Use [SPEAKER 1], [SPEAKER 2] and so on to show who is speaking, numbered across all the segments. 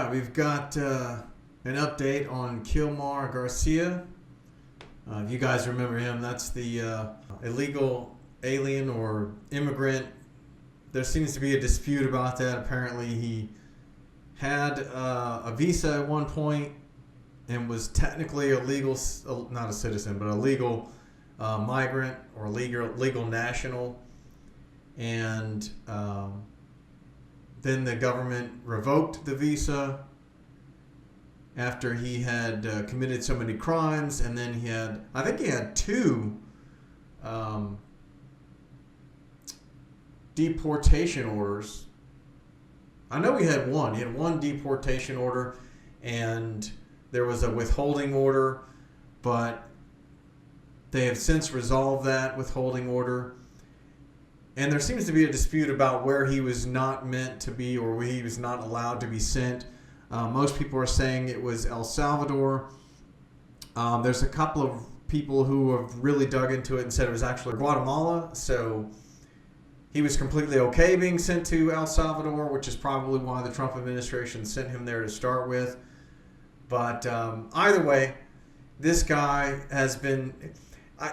[SPEAKER 1] right, we've got an update on Kilmar Garcia. If you guys remember him, that's the illegal alien or immigrant. There seems to be a dispute about that. Apparently he had a visa at one point and was technically a legal, not a citizen, but a legal migrant or legal national. And then the government revoked the visa after he had committed so many crimes. And then I think he had two deportation orders. I know he had one. He had one deportation order, and there was a withholding order, but they have since resolved that withholding order. And there seems to be a dispute about where he was not meant to be or where he was not allowed to be sent. Most people are saying it was El Salvador. There's a couple of people who have really dug into it and said it was actually Guatemala. So he was completely okay being sent to El Salvador, which is probably why the Trump administration sent him there to start with. But either way, this guy has been...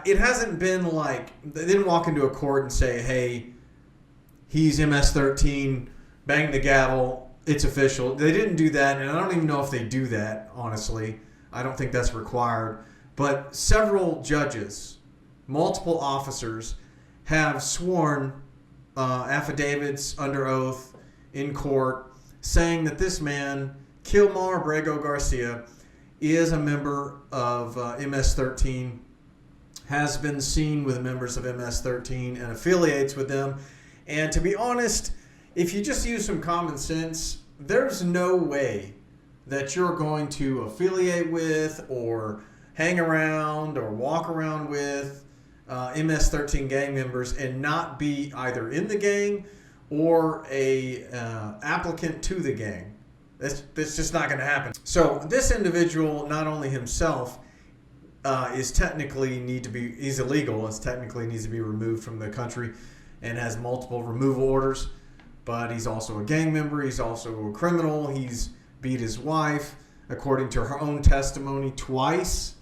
[SPEAKER 1] It hasn't been like... They didn't walk into a court and say, hey, he's MS-13, bang the gavel, it's official. They didn't do that, and I don't even know if they do that, honestly. I don't think that's required. But several judges, multiple officers, have sworn affidavits under oath in court saying that this man, Kilmar Abrego Garcia, is a member of MS-13, has been seen with members of MS-13 and affiliates with them. And to be honest, if you just use some common sense, there's no way that you're going to affiliate with or hang around or walk around with MS-13 gang members and not be either in the gang or a applicant to the gang. That's just not going to happen. So this individual, not only himself, he's illegal, technically needs to be removed from the country and has multiple removal orders, but he's also a gang member, he's also a criminal, he's beat his wife, according to her own testimony, twice.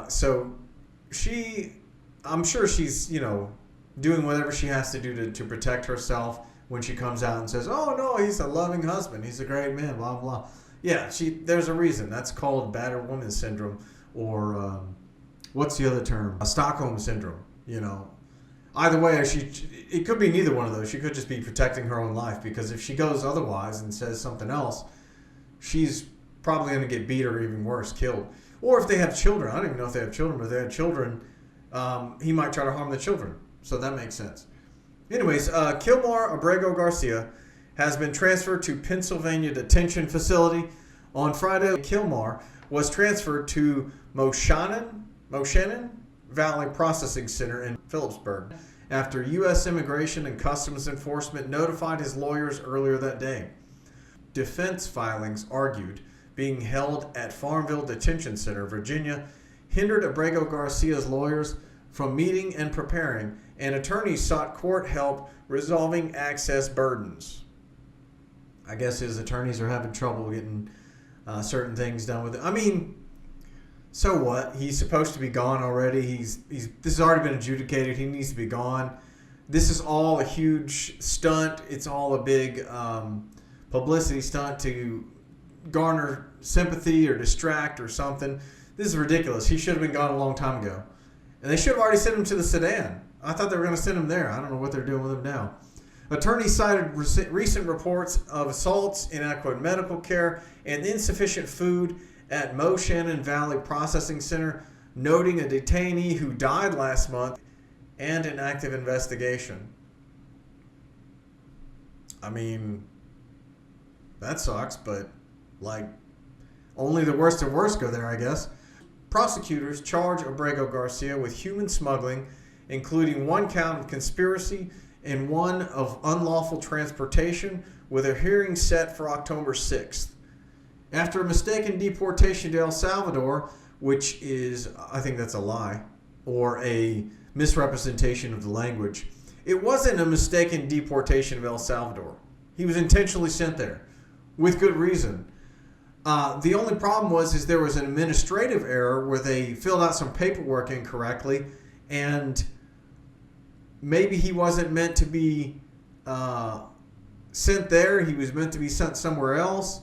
[SPEAKER 1] So I'm sure she's, doing whatever she has to do to protect herself when she comes out and says, oh no, he's a loving husband, he's a great man, blah, blah. Yeah, there's a reason. That's called battered woman syndrome. Or what's the other term? Stockholm syndrome. Either way, it could be neither one of those. She could just be protecting her own life, because if she goes otherwise and says something else, she's probably going to get beat or even worse, killed. Or if they have children, I don't even know if they have children, but if they have children, he might try to harm the children. So that makes sense. Anyways, Kilmar Abrego Garcia has been transferred to Pennsylvania Detention Facility. On Friday, Kilmar was transferred to Moshannon Valley Processing Center in Phillipsburg after U.S. Immigration and Customs Enforcement notified his lawyers earlier that day. Defense filings argued being held at Farmville Detention Center, Virginia, hindered Abrego Garcia's lawyers from meeting and preparing, and attorneys sought court help resolving access burdens. I guess his attorneys are having trouble getting certain things done with it. I mean, so what? He's supposed to be gone already. This has already been adjudicated. He needs to be gone. This is all a huge stunt. It's all a big publicity stunt to garner sympathy or distract or something. This is ridiculous. He should have been gone a long time ago. And they should have already sent him to the Sudan. I thought they were going to send him there. I don't know what they're doing with him now. Attorneys cited recent reports of assaults, inadequate medical care, and insufficient food at Moshannon Valley Processing Center, noting a detainee who died last month and an active investigation. I mean, that sucks, but only the worst of worst go there, I guess. Prosecutors charge Abrego Garcia with human smuggling, including one count of conspiracy and one of unlawful transportation, with a hearing set for October 6th. After a mistaken deportation to El Salvador, which is, I think that's a lie, or a misrepresentation of the language, it wasn't a mistaken deportation of El Salvador. He was intentionally sent there, with good reason. The only problem is there was an administrative error where they filled out some paperwork incorrectly, and maybe he wasn't meant to be sent there. He was meant to be sent somewhere else.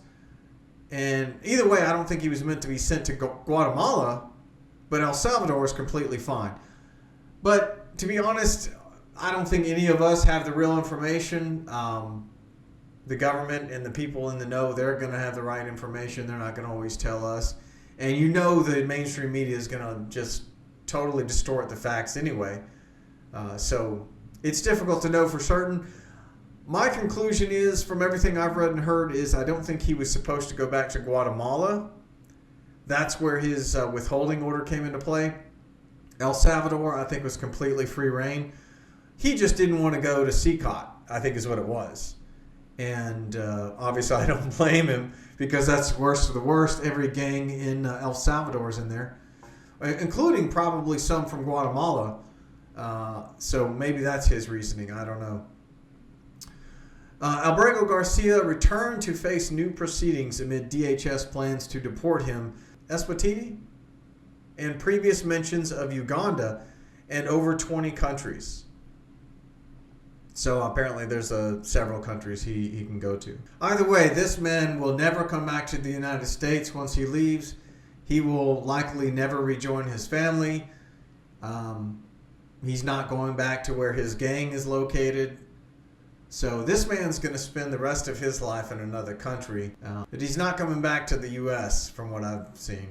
[SPEAKER 1] And either way, I don't think he was meant to be sent to Guatemala, but El Salvador is completely fine. But to be honest, I don't think any of us have the real information. The government and the people in the know, they're going to have the right information. They're not going to always tell us. And you know the mainstream media is going to just totally distort the facts anyway. So it's difficult to know for certain. My conclusion is, from everything I've read and heard, is I don't think he was supposed to go back to Guatemala. That's where his withholding order came into play. El Salvador, I think, was completely free reign. He just didn't want to go to CCOT, I think is what it was. And obviously I don't blame him, because that's worst of the worst. Every gang in El Salvador is in there, including probably some from Guatemala. So maybe that's his reasoning. I don't know. Alberto Garcia returned to face new proceedings amid DHS plans to deport him. Eswatini and previous mentions of Uganda and over 20 countries. So apparently there's several countries he can go to. Either way, this man will never come back to the United States once he leaves. He will likely never rejoin his family. He's not going back to where his gang is located. So this man's going to spend the rest of his life in another country. But he's not coming back to the U.S. from what I've seen.